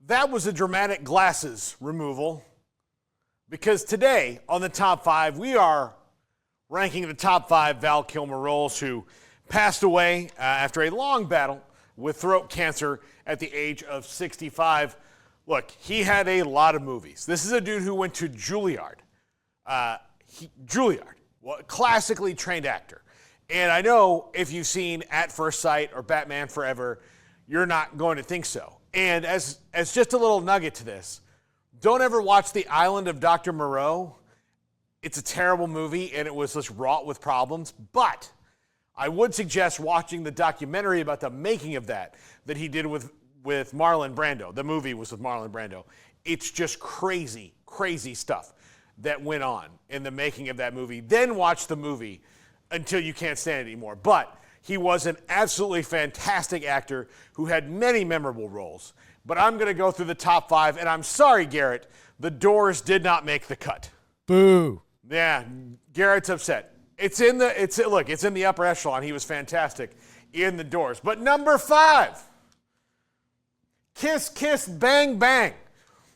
That was a dramatic glasses removal, because today on the top 5, we are ranking the top 5 Val Kilmer roles who passed away after a long battle with throat cancer at the age of 65. Look, he had a lot of movies. This is a dude who went to Juilliard. Juilliard, classically trained actor. And I know if you've seen At First Sight or Batman Forever, you're not going to think so. And as just a little nugget to this, don't ever watch The Island of Dr. Moreau. It's a terrible movie, and it was just wrought with problems. But I would suggest watching the documentary about the making of that he did with Marlon Brando. The movie was with Marlon Brando. It's just crazy, crazy stuff that went on in the making of that movie. Then watch the movie until you can't stand it anymore. But he was an absolutely fantastic actor who had many memorable roles. But I'm going to go through the top 5, and I'm sorry, Garrett, The Doors did not make the cut. Boo. Yeah, Garrett's upset. It's in the upper echelon. He was fantastic in The Doors. But number 5, Kiss Kiss Bang Bang.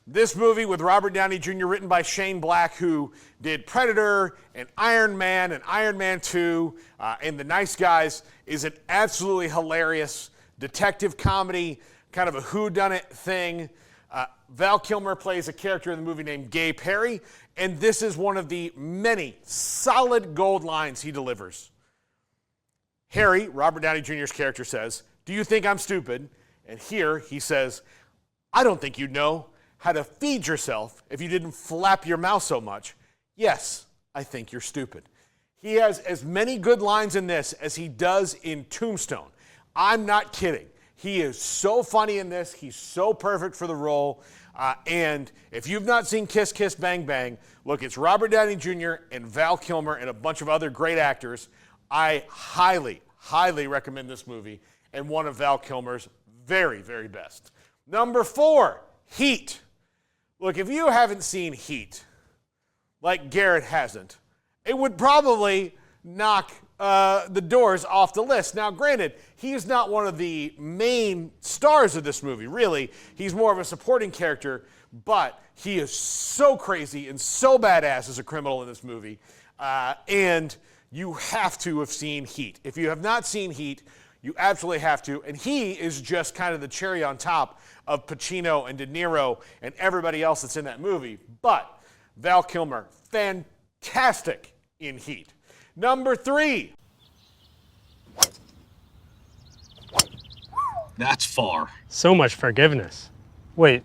This movie with Robert Downey Jr., written by Shane Black, who did Predator and Iron Man and Iron Man 2 and The Nice Guys, is an absolutely hilarious detective comedy, kind of a whodunit thing. Val Kilmer plays a character in the movie named Gay Perry, and this is one of the many solid gold lines he delivers. Harry, Robert Downey Jr.'s character, says, "Do you think I'm stupid?" And here he says, "I don't think you'd know how to feed yourself if you didn't flap your mouth so much. Yes, I think you're stupid." He has as many good lines in this as he does in Tombstone. I'm not kidding. He is so funny in this. He's so perfect for the role. And if you've not seen Kiss Kiss Bang Bang, look, it's Robert Downey Jr. and Val Kilmer and a bunch of other great actors. I highly, highly recommend this movie, and one of Val Kilmer's very, very best. Number 4, Heat. Look, if you haven't seen Heat, like Garrett hasn't, it would probably knock The Doors off the list. Now, granted, he's not one of the main stars of this movie, really. He's more of a supporting character, but he is so crazy and so badass as a criminal in this movie. And you have to have seen Heat. If you have not seen Heat, you absolutely have to. And he is just kind of the cherry on top of Pacino and De Niro and everybody else that's in that movie. But Val Kilmer, fantastic in Heat. Number 3. That's far. So much forgiveness. Wait,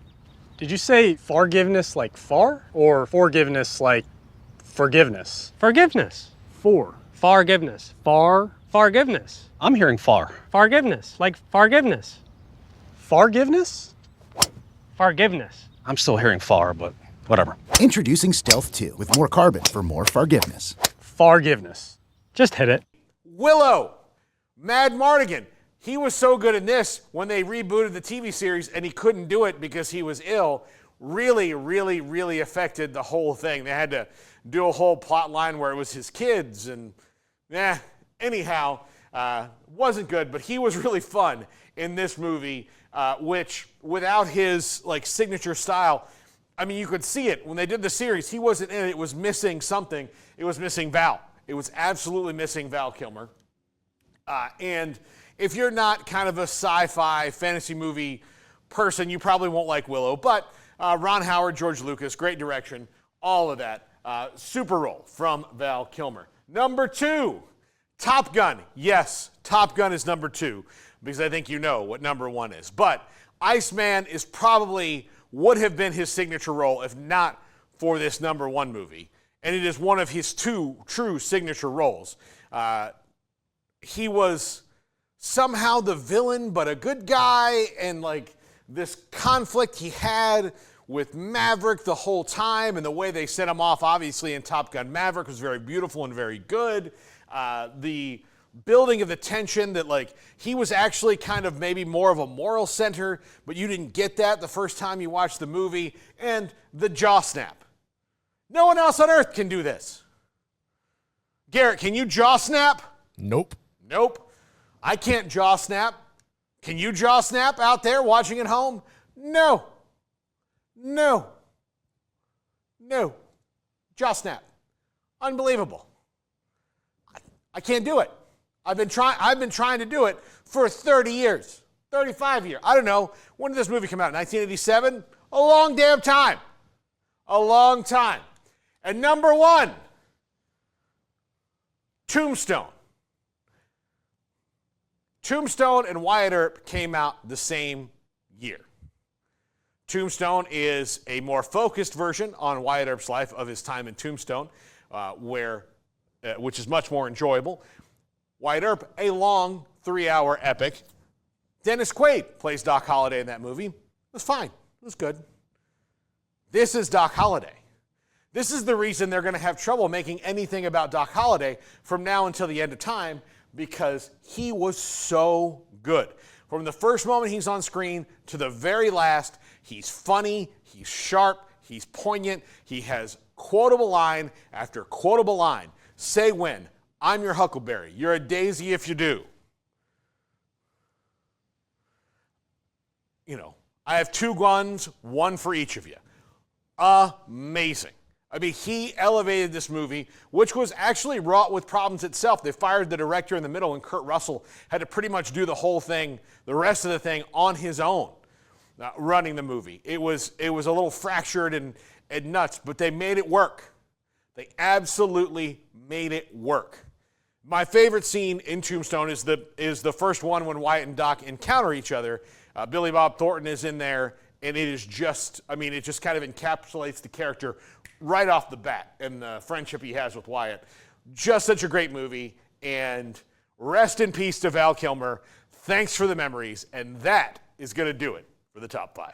did you say forgiveness like far? Or forgiveness like forgiveness? Forgiveness. Forgiveness. Forgiveness. I'm hearing far. Forgiveness. Like forgiveness. Forgiveness? Forgiveness. I'm still hearing far, but whatever. Introducing Stealth 2 with more carbon for more forgiveness. Forgiveness. Just hit it. Willow, Mad Mardigan. He was so good in this when they rebooted the TV series and he couldn't do it because he was ill. Really, really, really affected the whole thing. They had to do a whole plot line where it was his kids and, anyhow, wasn't good, but he was really fun in this movie, which without his signature style, I mean, you could see it when they did the series. He wasn't in it. It was missing something. It was missing Val. It was absolutely missing Val Kilmer. And if you're not kind of a sci-fi fantasy movie person, you probably won't like Willow. But Ron Howard, George Lucas, great direction, all of that. Super role from Val Kilmer. Number 2, Top Gun. Yes, Top Gun is number 2 because I think you know what number 1 is. But Iceman is probably would have been his signature role if not for this number 1 movie. And it is one of his 2 true signature roles. He was somehow the villain, but a good guy, and this conflict he had with Maverick the whole time, and the way they set him off, obviously, in Top Gun Maverick was very beautiful and very good. The building of the tension that he was actually kind of maybe more of a moral center, but you didn't get that the first time you watched the movie, and the jaw snap. No one else on earth can do this. Garrett, can you jaw snap? Nope. Nope. I can't jaw snap. Can you jaw snap out there watching at home? No. No. Jaw snap. Unbelievable. I can't do it. I've been trying to do it for 30 years, 35 years. I don't know. When did this movie come out? 1987? A long damn time. A long time. And number one, Tombstone. Tombstone and Wyatt Earp came out the same year. Tombstone is a more focused version on Wyatt Earp's life of his time in Tombstone, which is much more enjoyable. Wyatt Earp, a long 3-hour epic. Dennis Quaid plays Doc Holliday in that movie. It was fine. It was good. This is Doc Holliday. This is the reason they're going to have trouble making anything about Doc Holliday from now until the end of time, because he was so good. From the first moment he's on screen to the very last, he's funny, he's sharp, he's poignant, he has quotable line after quotable line. Say when, I'm your huckleberry, you're a daisy if you do. You know, I have 2 guns, 1 for each of you. Amazing. I mean, he elevated this movie, which was actually wrought with problems itself. They fired the director in the middle, and Kurt Russell had to pretty much do the whole thing, the rest of the thing, on his own, running the movie. It was a little fractured and nuts, but they made it work. They absolutely made it work. My favorite scene in Tombstone is the first one when Wyatt and Doc encounter each other. Billy Bob Thornton is in there, and it is just, I mean, it just kind of encapsulates the character right off the bat and the friendship he has with Wyatt. Just such a great movie, and rest in peace to Val Kilmer. Thanks for the memories, and that is going to do it for the top 5.